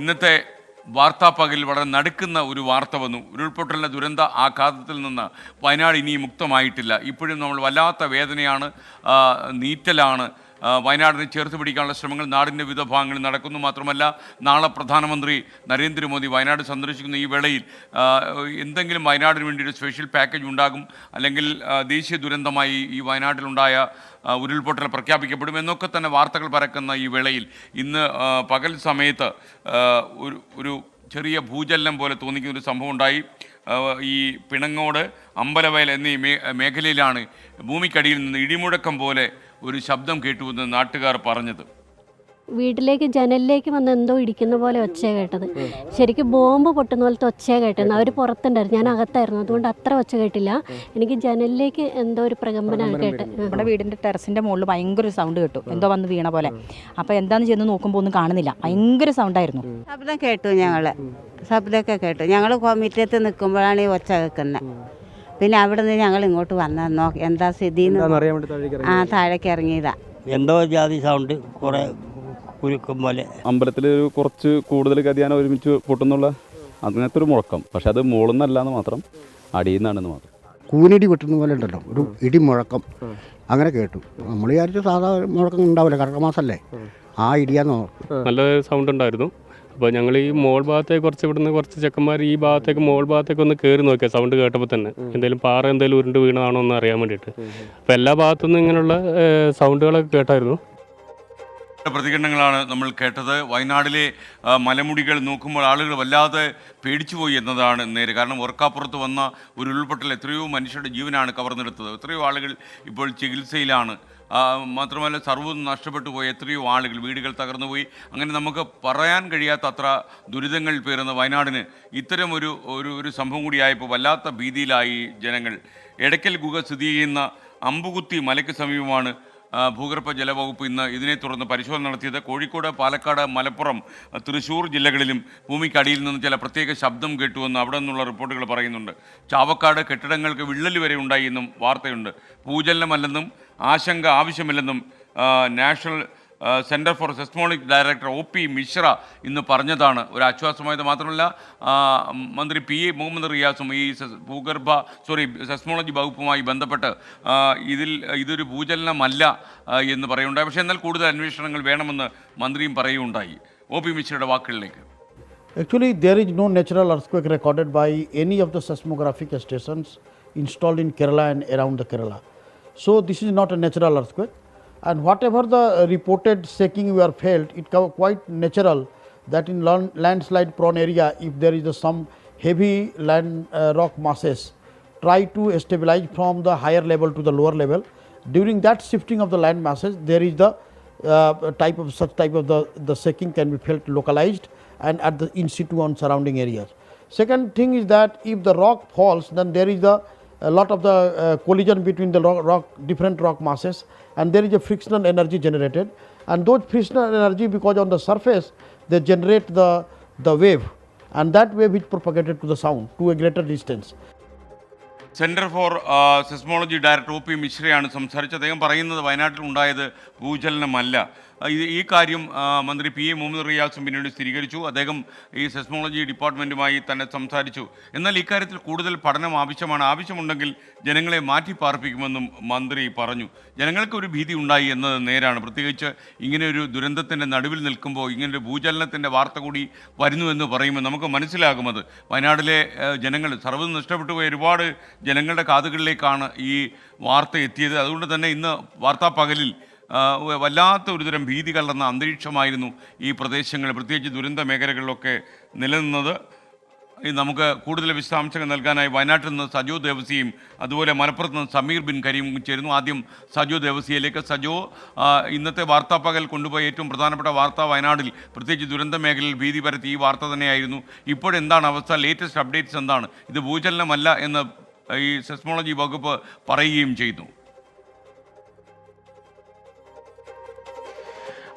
ഇന്നത്തെ വാർത്താ പകൽ വളരെ നടുക്കുന്ന ഒരു വാർത്ത വന്നു. ഉരുൾപൊട്ടലിൻ്റെ ദുരന്ത ആഘാതത്തിൽ നിന്ന് വയനാട് ഇനിയും മുക്തമായിട്ടില്ല. ഇപ്പോഴും നമ്മൾ വല്ലാത്ത വേദനയാണ്, നീറ്റലാണ്. വയനാടിനെ ചേർത്ത് പിടിക്കാനുള്ള ശ്രമങ്ങൾ നാടിൻ്റെ വിവിധ ഭാഗങ്ങളിൽ നടക്കുന്നു. മാത്രമല്ല, നാളെ പ്രധാനമന്ത്രി നരേന്ദ്രമോദി വയനാട് സന്ദർശിക്കുന്ന ഈ വേളയിൽ എന്തെങ്കിലും വയനാടിന് വേണ്ടി ഒരു സ്പെഷ്യൽ പാക്കേജ് ഉണ്ടാകും, അല്ലെങ്കിൽ ദേശീയ ദുരന്തമായി ഈ വയനാട്ടിലുണ്ടായ ഉരുൾപൊട്ടൽ പ്രഖ്യാപിക്കപ്പെടും എന്നൊക്കെ തന്നെ വാർത്തകൾ പരക്കുന്ന ഈ വേളയിൽ ഇന്ന് പകൽ സമയത്ത് ഒരു ചെറിയ ഭൂചലനം പോലെ തോന്നിക്കുന്ന ഒരു സംഭവം ഉണ്ടായി. ഈ പിണങ്ങോട്, അമ്പലവയൽ എന്നീ മേഖലയിലാണ് ഭൂമിക്കടിയിൽ നിന്ന് ഇടിമുഴക്കം പോലെ ഒരു ശബ്ദം കേട്ടുവെന്ന് നാട്ടുകാർ പറഞ്ഞത്. വീട്ടിലേക്ക് ജനലിലേക്ക് വന്ന് എന്തോ ഇടിക്കുന്ന പോലെ ഒച്ച കേട്ടത്. ശരിക്കും ബോംബ് പൊട്ടുന്ന പോലത്തെ ഒച്ച കേട്ടിരുന്നു. അവർ പുറത്തുണ്ടായിരുന്നു, ഞാൻ അകത്തായിരുന്നു, അതുകൊണ്ട് അത്ര ഒച്ച കേട്ടില്ല. എനിക്ക് ജനലിലേക്ക് എന്തോ ഒരു പ്രകമ്പനാണ് കേട്ടത്. നമ്മുടെ വീടിൻ്റെ ടെറസിൻ്റെ മുകളിൽ ഭയങ്കര ഒരു സൗണ്ട് കേട്ടു, എന്തോ വന്ന് വീണ പോലെ. അപ്പോൾ എന്താണെന്ന് ചെന്ന് നോക്കുമ്പോൾ ഒന്നും കാണുന്നില്ല, ഭയങ്കര സൗണ്ടായിരുന്നു. ശബ്ദം കേട്ടു, ശബ്ദമൊക്കെ കേട്ടു. ഞങ്ങൾ മുറ്റത്ത് നിൽക്കുമ്പോഴാണ് ഈ ഒച്ച കേൾക്കുന്നത്. പിന്നെ അവിടെ നിന്ന് ഞങ്ങൾ ഇങ്ങോട്ട് വന്നോ എന്താ സ്ഥിതി താഴേക്ക് ഇറങ്ങിയതാ. എന്തോ ജാതി സൗണ്ട്, കുറേ കുരുക്കും പോലെ. അമ്പലത്തിൽ ഒരു കുറച്ച് കൂടുതൽ ഗതിയാന ഒരുമിച്ച് പൊട്ടുന്നുള്ള അങ്ങനത്തെ ഒരു മുഴക്കം. പക്ഷെ അത് മുകളിൽ എന്ന് മാത്രം, അടിയിൽ നിന്നാണെന്ന് മാത്രം. കൂനിടി വെട്ടുന്ന പോലെ ഉണ്ടല്ലോ, ഒരു ഇടി മുഴക്കം അങ്ങനെ കേട്ടു. നമ്മൾ വിചാരിച്ചു സാധാ മുഴക്കം ഉണ്ടാവില്ല, കർക്കമാസല്ലേ, ആ ഇടിയാന്ന്. നല്ല സൗണ്ട് ഉണ്ടായിരുന്നു. അപ്പോൾ ഞങ്ങൾ ഈ മോൾ ഭാഗത്തേക്ക് കുറച്ച് ഇവിടുന്ന് കുറച്ച് ചെക്കന്മാർ ഈ ഭാഗത്തേക്ക് മോൾ ഭാഗത്തേക്ക് ഒന്ന് കയറി നോക്കിയാൽ സൗണ്ട് കേട്ടപ്പോൾ തന്നെ എന്തെങ്കിലും പാറ എന്തെങ്കിലും ഉരുണ്ട് വീണതാണോ എന്ന് അറിയാൻ വേണ്ടിയിട്ട്. അപ്പോൾ എല്ലാ ഭാഗത്തുനിന്നും ഇങ്ങനെയുള്ള സൗണ്ടുകളൊക്കെ കേട്ടായിരുന്നു. പ്രതികരണങ്ങളാണ് നമ്മൾ കേട്ടത്. വയനാടിലെ മലമുടികൾ നോക്കുമ്പോൾ ആളുകൾ വല്ലാതെ പേടിച്ചുപോയി എന്നതാണ് നേരെ. കാരണം ഓർക്കാപ്പുറത്ത് വന്ന ഒരു ഉരുൾപൊട്ടൽ എത്രയോ മനുഷ്യരുടെ ജീവനാണ് കവർന്നെടുത്തത്. എത്രയോ ആളുകൾ ഇപ്പോൾ ചികിത്സയിലാണ്. മാത്രമല്ല, സർവ്വം നഷ്ടപ്പെട്ടു പോയ എത്രയോ ആളുകൾ, വീടുകൾ തകർന്നുപോയി. അങ്ങനെ നമുക്ക് പറയാൻ കഴിയാത്ത അത്ര ദുരിതങ്ങൾ പേറുന്ന വയനാടിന് ഇത്തരം ഒരു സംഭവം കൂടിയായപ്പോൾ വല്ലാത്ത ഭീതിയിലായി ജനങ്ങൾ. എടയ്ക്കൽ ഗുഹ സ്ഥിതി ചെയ്യുന്ന അമ്പുകുത്തി മലയ്ക്ക് സമീപമാണ് ഭൂഗർഭ ജലവകുപ്പ് ഇന്ന് ഇതിനെ തുടർന്ന് പരിശോധന നടത്തിയത്. കോഴിക്കോട്, പാലക്കാട്, മലപ്പുറം, തൃശ്ശൂർ ജില്ലകളിലും ഭൂമിക്കടിയിൽ നിന്ന് ചില പ്രത്യേക ശബ്ദം കേട്ടുവെന്ന് അവിടെ നിന്നുള്ള റിപ്പോർട്ടുകൾ പറയുന്നുണ്ട്. ചാവക്കാട് കെട്ടിടങ്ങൾക്ക് വിള്ളൽ വരെ ഉണ്ടായി എന്നും വാർത്തയുണ്ട്. ഭൂചലനമല്ലെന്നും ആശങ്ക ആവശ്യമില്ലെന്നും national centre for seismology director OP Mishra ഇന്ന് പറഞ്ഞതാണ് ഒരു ആശ്വാസമായത്. മാത്രമല്ല, മന്ത്രി PA മുഹമ്മദ് റിയാസും ഈ സെസ്മോളജി വകുപ്പുമായി ബന്ധപ്പെട്ട് ഇതൊരു ഭൂചലനമല്ല എന്ന് പറയുണ്ടായി. പക്ഷേ എന്നാൽ കൂടുതൽ അന്വേഷണങ്ങൾ വേണമെന്ന് മന്ത്രിയും പറയുകയുണ്ടായി. OP മിശ്രയുടെ വാക്കുകളിലേക്ക്. Actually, there is no natural earthquake recorded by any of the seismographic stations installed in Kerala and around the Kerala. So this is not a natural earthquake. And whatever the reported shaking we are felt, it quite natural that in landslide prone area, if there is some heavy rock masses, try to stabilize from the higher level to the lower level. During that shifting of the land masses, there is the such type of the shaking can be felt localized and at the in situ on surrounding areas. Second thing is that if the rock falls, then there is a lot of the collision between the different rock masses, and there is a frictional energy generated, and those frictional energy, because on the surface they generate the wave, and that wave is propagated to the sound to a greater distance. Centre for seismology director OP മിശ്രയാണ് സംസാരിച്ചത്. അദ്ദേഹം പറയുന്നത് വയനാട്ടിൽ ഉണ്ടായത് ഭൂചലനമല്ല. ഈ കാര്യം മന്ത്രി PA Muhammad റിയാസും പിന്നീട് സ്ഥിരീകരിച്ചു. അദ്ദേഹം ഈ സെസ്മോളജി ഡിപ്പാർട്ട്മെൻറ്റുമായി തന്നെ സംസാരിച്ചു. എന്നാൽ ഇക്കാര്യത്തിൽ കൂടുതൽ പഠനം ആവശ്യമുണ്ടെങ്കിൽ ജനങ്ങളെ മാറ്റി പാർപ്പിക്കുമെന്നും മന്ത്രി പറഞ്ഞു. ജനങ്ങൾക്കൊരു ഭീതി ഉണ്ടായി എന്നത് നേരാണ്. പ്രത്യേകിച്ച് ഇങ്ങനെയൊരു ദുരന്തത്തിൻ്റെ നടുവിൽ നിൽക്കുമ്പോൾ ഇങ്ങനൊരു ഭൂചലനത്തിൻ്റെ വാർത്ത കൂടി വരുന്നുവെന്ന് പറയുമ്പോൾ നമുക്ക് മനസ്സിലാകുന്നത് വയനാട്ടിലെ ജനങ്ങൾ സർവ്വതും നഷ്ടപ്പെട്ടു പോയ ഒരുപാട് ജനങ്ങളുടെ കാതുകളിലേക്കാണ് ഈ വാർത്ത എത്തിയത്. അതുകൊണ്ട് തന്നെ ഇന്ന് വാർത്താ പകലിൽ വല്ലാത്ത ഒരുതരം ഭീതി കലർന്ന അന്തരീക്ഷമായിരുന്നു ഈ പ്രദേശങ്ങളിൽ, പ്രത്യേകിച്ച് ദുരന്ത മേഖലകളിലൊക്കെ നിലനിന്നത്. നമുക്ക് കൂടുതൽ വിശദാംശങ്ങൾ നൽകാനായി വയനാട്ടിൽ നിന്ന് സജോ ദേവസിയും അതുപോലെ മലപ്പുറത്ത് നിന്ന് സമീർ ബിൻ കരീം ചേരുന്നു. ആദ്യം സജോ ദേവസിയിലേക്ക്. സജോ, ഇന്നത്തെ വാർത്താ പകൽ കൊണ്ടുപോയ ഏറ്റവും പ്രധാനപ്പെട്ട വാർത്ത വയനാട്ടിൽ പ്രത്യേകിച്ച് ദുരന്ത മേഖലയിൽ ഭീതി പരത്തി ഈ വാർത്ത തന്നെയായിരുന്നു. ഇപ്പോഴെന്താണ് അവസ്ഥ? ലേറ്റസ്റ്റ് അപ്ഡേറ്റ്സ് എന്താണ്? ഇത് ഭൂചലനമല്ല എന്ന് ഈ സെസ്മോളജി വകുപ്പ് പറയുകയും ചെയ്തു.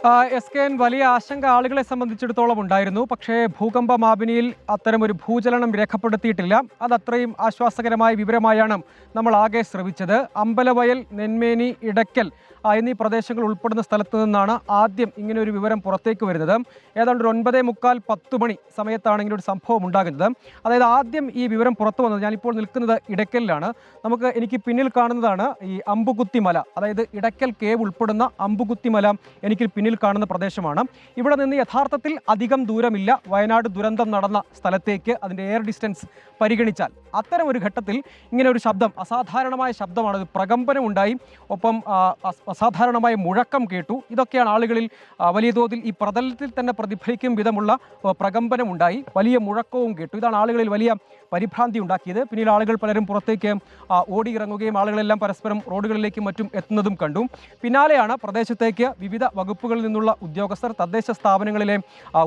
SKN വലിയ ആശങ്ക ആളുകളെ സംബന്ധിച്ചിടത്തോളം ഉണ്ടായിരുന്നു. പക്ഷേ ഭൂകമ്പ മാപിനിയിൽ അത്തരമൊരു ഭൂചലനം രേഖപ്പെടുത്തിയിട്ടില്ല. അതത്രയും ആശ്വാസകരമായ വിവരമായാണ് നമ്മൾ ആകെ ശ്രവിച്ചത്. അമ്പലവയൽ, നെന്മേനി, ഇടയ്ക്കൽ എന്നീ പ്രദേശങ്ങൾ ഉൾപ്പെടുന്ന സ്ഥലത്ത് നിന്നാണ് ആദ്യം ഇങ്ങനെ ഒരു വിവരം പുറത്തേക്ക് വരുന്നത്. ഏതാണ്ട് ഒരു 9:45-10 മണി സമയത്താണ് ഇങ്ങനെ ഒരു സംഭവം ഉണ്ടാകുന്നത്. അതായത് ആദ്യം ഈ വിവരം പുറത്തു വന്നത്, ഞാനിപ്പോൾ നിൽക്കുന്നത് ഇടയ്ക്കലിലാണ്. എനിക്ക് പിന്നിൽ കാണുന്നതാണ് ഈ അമ്പുകുത്തി മല, അതായത് ഇടയ്ക്കൽ കേവ് ഉൾപ്പെടുന്ന അമ്പുകുത്തി മല എനിക്ക് പിന്നിൽ കാണുന്ന പ്രദേശമാണ്. ഇവിടെ നിന്ന് യഥാർത്ഥത്തിൽ അധികം ദൂരമില്ല വയനാട് ദുരന്തം നടന്ന സ്ഥലത്തേക്ക്, അതിൻ്റെ എയർ ഡിസ്റ്റൻസ് പരിഗണിച്ചാൽ. അത്തരം ഒരു ഘട്ടത്തിൽ ഇങ്ങനെ ഒരു ശബ്ദം, അസാധാരണമായ ശബ്ദമാണ്. പ്രകമ്പനം ഉണ്ടായി, ഒപ്പം അസാധാരണമായ മുഴക്കം കേട്ടു. ഇതൊക്കെയാണ് ആളുകളിൽ വലിയ തോതിൽ ഈ പ്രതലത്തിൽ തന്നെ പ്രതിഫലിക്കും വിധമുള്ള പ്രകമ്പനം ഉണ്ടായി, വലിയ മുഴക്കവും കേട്ടു. ഇതാണ് ആളുകളിൽ വലിയ പരിഭ്രാന്തി ഉണ്ടാക്കിയത്. പിന്നീട് ആളുകൾ പലരും പുറത്തേക്ക് ഓടിയിറങ്ങുകയും ആളുകളെല്ലാം പരസ്പരം റോഡുകളിലേക്കും മറ്റും എത്തുന്നതും കണ്ടു. പിന്നാലെയാണ് പ്രദേശത്തേക്ക് വിവിധ വകുപ്പുകളിൽ നിന്നുള്ള ഉദ്യോഗസ്ഥർ, തദ്ദേശ സ്ഥാപനങ്ങളിലെ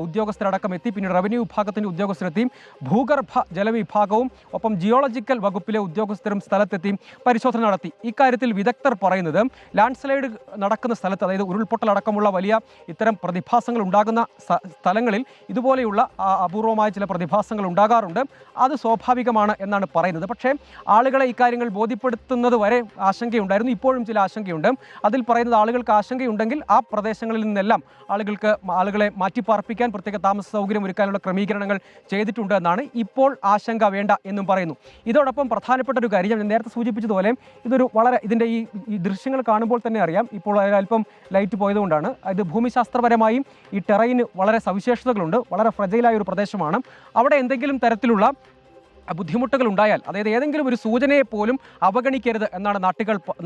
ഉദ്യോഗസ്ഥരടക്കം എത്തി. പിന്നീട് റവന്യൂ വിഭാഗത്തിൻ്റെ ഉദ്യോഗസ്ഥരെത്തി, ഭൂഗർഭ ജലവിഭാഗവും ഒപ്പം ജിയോളജിക്കൽ വകുപ്പിലെ ഉദ്യോഗസ്ഥരും സ്ഥലത്തെത്തി പരിശോധന നടത്തി. ഇക്കാര്യത്തിൽ വിദഗ്ധർ പറയുന്നത് ലാൻഡ് സ്ലൈഡ് നടക്കുന്ന സ്ഥലത്ത്, അതായത് ഉരുൾപൊട്ടലടക്കമുള്ള വലിയ ഇത്തരം പ്രതിഭാസങ്ങൾ ഉണ്ടാകുന്ന സ്ഥലങ്ങളിൽ ഇതുപോലെയുള്ള അപൂർവമായ ചില പ്രതിഭാസങ്ങൾ ഉണ്ടാകാറുണ്ട്. അത് സ്വാഭാവികമാണ് എന്നാണ് പറയുന്നത്. പക്ഷേ ആളുകളെ ഇക്കാര്യങ്ങൾ ബോധ്യപ്പെടുത്തുന്നത് വരെ ആശങ്കയുണ്ടായിരുന്നു. ഇപ്പോഴും ചില ആശങ്കയുണ്ട്. അതിൽ പറയുന്നത് ആളുകൾക്ക് ആശങ്കയുണ്ടെങ്കിൽ ആ പ്രദേശങ്ങളിൽ നിന്നെല്ലാം ആളുകളെ മാറ്റിപ്പാർപ്പിക്കാൻ പ്രത്യേക താമസ സൗകര്യം ഒരുക്കാനുള്ള ക്രമീകരണങ്ങൾ ചെയ്തിട്ടുണ്ട് എന്നാണ്. ഇപ്പോൾ ആശങ്ക വേണ്ട എന്നും പറയുന്നു. ഇതോടൊപ്പം പ്രധാനപ്പെട്ട ഒരു കാര്യം, ഞാൻ നേരത്തെ സൂചിപ്പിച്ചതുപോലെ ഇതൊരു ഇതിൻ്റെ ഈ ദൃശ്യങ്ങൾ കാണുമ്പോൾ തന്നെ അറിയാം, ഇപ്പോൾ അല്പം ലൈറ്റ് പോയതുകൊണ്ടാണ്. ഇത് ഭൂമിശാസ്ത്രപരമായും ഈ ടെറൈന് വളരെ സവിശേഷതകളുണ്ട്. വളരെ ഫ്രജൈലായ ഒരു പ്രദേശമാണ്. അവിടെ എന്തെങ്കിലും തരത്തിലുള്ള ബുദ്ധിമുട്ടുകൾ ഉണ്ടായാൽ, അതായത് ഏതെങ്കിലും ഒരു സൂചനയെ പോലും അവഗണിക്കരുത് എന്നാണ്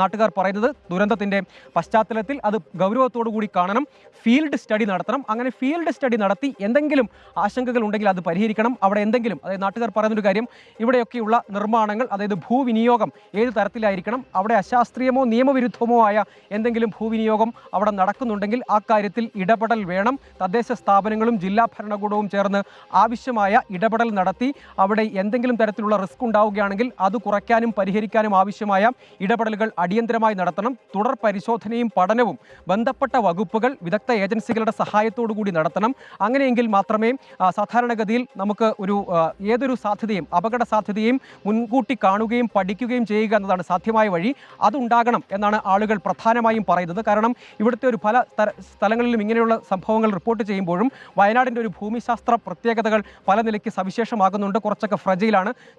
നാട്ടുകാർ പറയുന്നത്. ദുരന്തത്തിൻ്റെ പശ്ചാത്തലത്തിൽ അത് ഗൗരവത്തോടു കൂടി കാണണം, ഫീൽഡ് സ്റ്റഡി നടത്തണം. അങ്ങനെ ഫീൽഡ് സ്റ്റഡി നടത്തി എന്തെങ്കിലും ആശങ്കകൾ ഉണ്ടെങ്കിൽ അത് പരിഹരിക്കണം. അവിടെ എന്തെങ്കിലും, അതായത് നാട്ടുകാർ പറയുന്നൊരു കാര്യം, ഇവിടെയൊക്കെയുള്ള നിർമ്മാണങ്ങൾ, അതായത് ഭൂവിനിയോഗം ഏത് തരത്തിലായിരിക്കണം, അവിടെ അശാസ്ത്രീയമോ നിയമവിരുദ്ധമോ ആയ എന്തെങ്കിലും ഭൂവിനിയോഗം അവിടെ നടക്കുന്നുണ്ടെങ്കിൽ ആ കാര്യത്തിൽ ഇടപെടൽ വേണം. തദ്ദേശ സ്ഥാപനങ്ങളും ജില്ലാ ഭരണകൂടവും ചേർന്ന് ആവശ്യമായ ഇടപെടൽ നടത്തി അവിടെ എന്തെങ്കിലും തരത്തിലുള്ള റിസ്ക് ഉണ്ടാവുകയാണെങ്കിൽ അത് കുറയ്ക്കാനും പരിഹരിക്കാനും ആവശ്യമായ ഇടപെടലുകൾ അടിയന്തരമായി നടത്തണം. തുടർ പരിശോധനയും പഠനവും ബന്ധപ്പെട്ട വകുപ്പുകൾ, വിദഗ്ധ ഏജൻസികളുടെ സഹായത്തോടു കൂടി നടത്തണം. അങ്ങനെയെങ്കിൽ മാത്രമേ സാധാരണഗതിയിൽ നമുക്ക് ഏതൊരു സാധ്യതയും, അപകട സാധ്യതയും മുൻകൂട്ടി കാണുകയും പഠിക്കുകയും ചെയ്യുക എന്നതാണ് സാധ്യമായ വഴി. അതുണ്ടാകണം എന്നാണ് ആളുകൾ പ്രധാനമായും പറയുന്നത്. കാരണം ഇവിടുത്തെ പല സ്ഥലങ്ങളിലും ഇങ്ങനെയുള്ള സംഭവങ്ങൾ റിപ്പോർട്ട് ചെയ്യുമ്പോഴും വയനാടിൻ്റെ ഒരു ഭൂമിശാസ്ത്ര പ്രത്യേകതകൾ പല നിലയ്ക്ക് സവിശേഷമാകുന്നുണ്ട്. കുറച്ചൊക്കെ ഫ്രജൈലാണ്.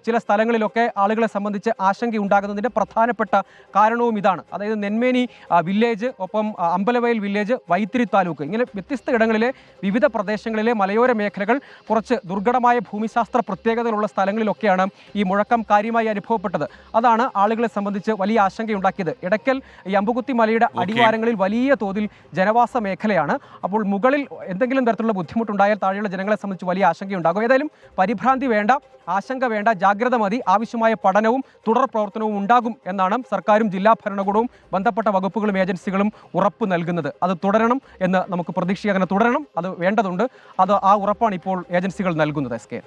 ചില സ്ഥലങ്ങളിലൊക്കെ ആളുകളെ സംബന്ധിച്ച് ആശങ്കയുണ്ടാകുന്നതിൻ്റെ പ്രധാനപ്പെട്ട കാരണവും ഇതാണ്. അതായത് നെന്മേനി വില്ലേജ്, ഒപ്പം അമ്പലവയൽ വില്ലേജ്, വൈത്തിരി താലൂക്ക്, ഇങ്ങനെ വ്യത്യസ്ത ഇടങ്ങളിലെ വിവിധ പ്രദേശങ്ങളിലെ മലയോര മേഖലകൾ കുറച്ച് ദുർഘടമായ ഭൂമിശാസ്ത്ര പ്രത്യേകതകളുള്ള സ്ഥലങ്ങളിലൊക്കെയാണ് ഈ മുഴക്കം കാര്യമായി അനുഭവപ്പെട്ടത്. അതാണ് ആളുകളെ സംബന്ധിച്ച് വലിയ ആശങ്കയുണ്ടാക്കിയത്. ഇടയ്ക്കൽ ഈ അമ്പുകുത്തി മലയുടെ അടിവാരങ്ങളിൽ വലിയ തോതിൽ ജനവാസ മേഖലയാണ്. അപ്പോൾ മുകളിൽ എന്തെങ്കിലും തരത്തിലുള്ള ബുദ്ധിമുട്ടുണ്ടായാൽ താഴെയുള്ള ജനങ്ങളെ സംബന്ധിച്ച് വലിയ ആശങ്കയുണ്ടാകും. ഏതായാലും പരിഭ്രാന്തി വേണ്ട, ആശങ്ക വേണ്ട, ജാഗ്രത മതി. ആവശ്യമായ പഠനവും തുടർ പ്രവർത്തനവും ഉണ്ടാകും എന്നാണ് സർക്കാരും ജില്ലാ ഭരണകൂടവും ബന്ധപ്പെട്ട വകുപ്പുകളും ഏജൻസികളും ഉറപ്പ് നൽകുന്നത്. അത് തുടരണം എന്ന് നമുക്ക് പ്രതീക്ഷിക്കാം. അങ്ങനെ തുടരണം, അത് വേണ്ടതുണ്ട്. ആ ഉറപ്പാണ് ഇപ്പോൾ ഏജൻസികൾ നൽകുന്നത്. SK.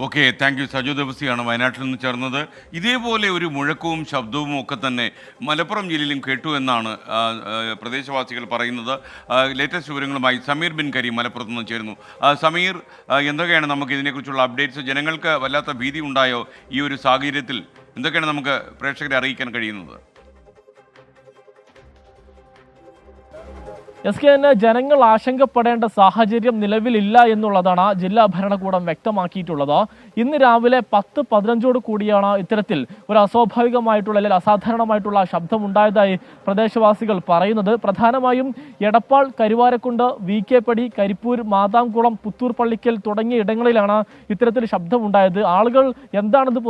Okay, thank you. Saju ദേവസിയാണ് വയനാട്ടിൽ നിന്ന് ചേർന്നത്. ഇതേപോലെ ഒരു മുഴക്കവും ശബ്ദവും ഒക്കെ തന്നെ മലപ്പുറം ജില്ലയിലും കേട്ടു എന്നാണ് പ്രദേശവാസികൾ പറയുന്നത്. ലേറ്റസ്റ്റ് വിവരങ്ങളുമായി സമീർ ബിൻ കരീം മലപ്പുറത്ത് നിന്ന് ചേരുന്നു. സമീർ, എന്തൊക്കെയാണ് നമുക്ക് ഇതിനെക്കുറിച്ചുള്ള അപ്ഡേറ്റ്സ്? ജനങ്ങൾക്ക് വല്ലാത്ത ഭീതി ഉണ്ടായോ ഈ ഒരു സാഹചര്യത്തിൽ? എന്തൊക്കെയാണ് നമുക്ക് പ്രേക്ഷകരെ അറിയിക്കാൻ കഴിയുന്നത്? SKN ജനങ്ങൾ ആശങ്കപ്പെടേണ്ട സാഹചര്യം നിലവിലില്ല എന്നുള്ളതാണ് ജില്ലാ ഭരണകൂടം വ്യക്തമാക്കിയിട്ടുള്ളത്. ഇന്ന് രാവിലെ 10-15 കൂടിയാണ് ഇത്തരത്തിൽ ഒരു അസ്വാഭാവികമായിട്ടുള്ള അല്ലെങ്കിൽ അസാധാരണമായിട്ടുള്ള ശബ്ദം ഉണ്ടായതായി പ്രദേശവാസികൾ പറയുന്നത്. പ്രധാനമായും എടപ്പാൾ, കരുവാരക്കുണ്ട്, VK-പടി, കരിപ്പൂർ, മാതാംകുളം, പുത്തൂർ പള്ളിക്കൽ തുടങ്ങിയ ഇടങ്ങളിലാണ് ഇത്തരത്തിൽ ശബ്ദം ഉണ്ടായത്. ആളുകൾ എന്താണെന്ന്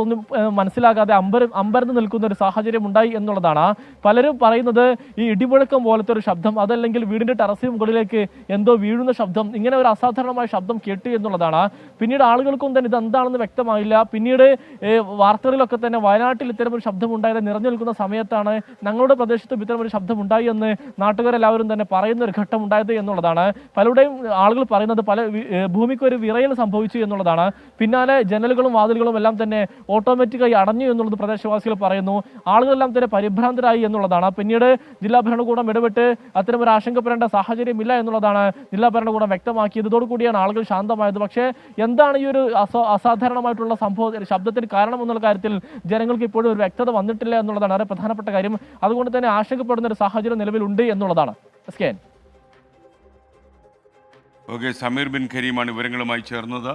മനസ്സിലാകാതെ അമ്പരന്ന് നിൽക്കുന്ന ഒരു സാഹചര്യം ഉണ്ടായി എന്നുള്ളതാണ്. പലരും പറയുന്നത് ഈ ഇടിമുഴക്കം പോലത്തെ ഒരു ശബ്ദം, അതല്ലെങ്കിൽ വീടിൻ്റെ ടെറസിന് മുകളിലേക്ക് എന്തോ വീഴുന്ന ശബ്ദം, ഇങ്ങനെ ഒരു അസാധാരണമായ ശബ്ദം കേട്ടു എന്നുള്ളതാണ്. പിന്നീട് ആളുകൾക്കും തന്നെ ഇത് എന്താണെന്ന് വ്യക്തമായില്ല. പിന്നീട് വാർത്തകളിലൊക്കെ തന്നെ വയനാട്ടിൽ ഇത്തരമൊരു ശബ്ദം ഉണ്ടായത് നിറഞ്ഞു നിൽക്കുന്ന സമയത്താണ് ഞങ്ങളുടെ പ്രദേശത്തും ഇത്തരമൊരു ശബ്ദം ഉണ്ടായി എന്ന് നാട്ടുകാരെല്ലാവരും തന്നെ പറയുന്ന ഒരു ഘട്ടം ഉണ്ടായത് എന്നുള്ളതാണ്. പലരുടെയും ആളുകൾ പറയുന്നത് ഭൂമിക്ക് ഒരു വിറയൽ സംഭവിച്ചു എന്നുള്ളതാണ്. പിന്നാലെ ജനലുകളും വാതിലുകളും എല്ലാം തന്നെ ഓട്ടോമാറ്റിക്കായി അടഞ്ഞു എന്നുള്ളത് പ്രദേശവാസികൾ പറയുന്നു. ആളുകളെല്ലാം തന്നെ പരിഭ്രാന്തരായി എന്നുള്ളതാണ്. പിന്നീട് ജില്ലാ ഭരണകൂടം ഇടപെട്ട് അത്തരമൊരു ആശങ്കപ്പെടേണ്ട ആശങ്കപ്പെടേണ്ട സാഹചര്യമില്ല എന്നുള്ളതാണ് ജില്ലാ ഭരണകൂടം വ്യക്തമാക്കിയത്. ഇതോടുകൂടിയാണ് ആളുകൾ ശാന്തമായത്. പക്ഷേ എന്താണ് ഈ ഒരു അസാധാരണമായിട്ടുള്ള സംഭവം ശബ്ദത്തിന് കാരണം എന്നുള്ള കാര്യത്തിൽ ജനങ്ങൾക്ക് ഇപ്പോഴും ഒരു വ്യക്തത വന്നിട്ടില്ല എന്നുള്ളതാണ് വളരെ പ്രധാനപ്പെട്ട കാര്യം. അതുകൊണ്ട് തന്നെ ആശങ്കപ്പെടുന്ന ഒരു സാഹചര്യം നിലവിലുണ്ട് എന്നുള്ളതാണ്. ഓക്കെ, സമീർ ബിൻ കരീമാണ് വിവരങ്ങളുമായി ചേർന്നത്.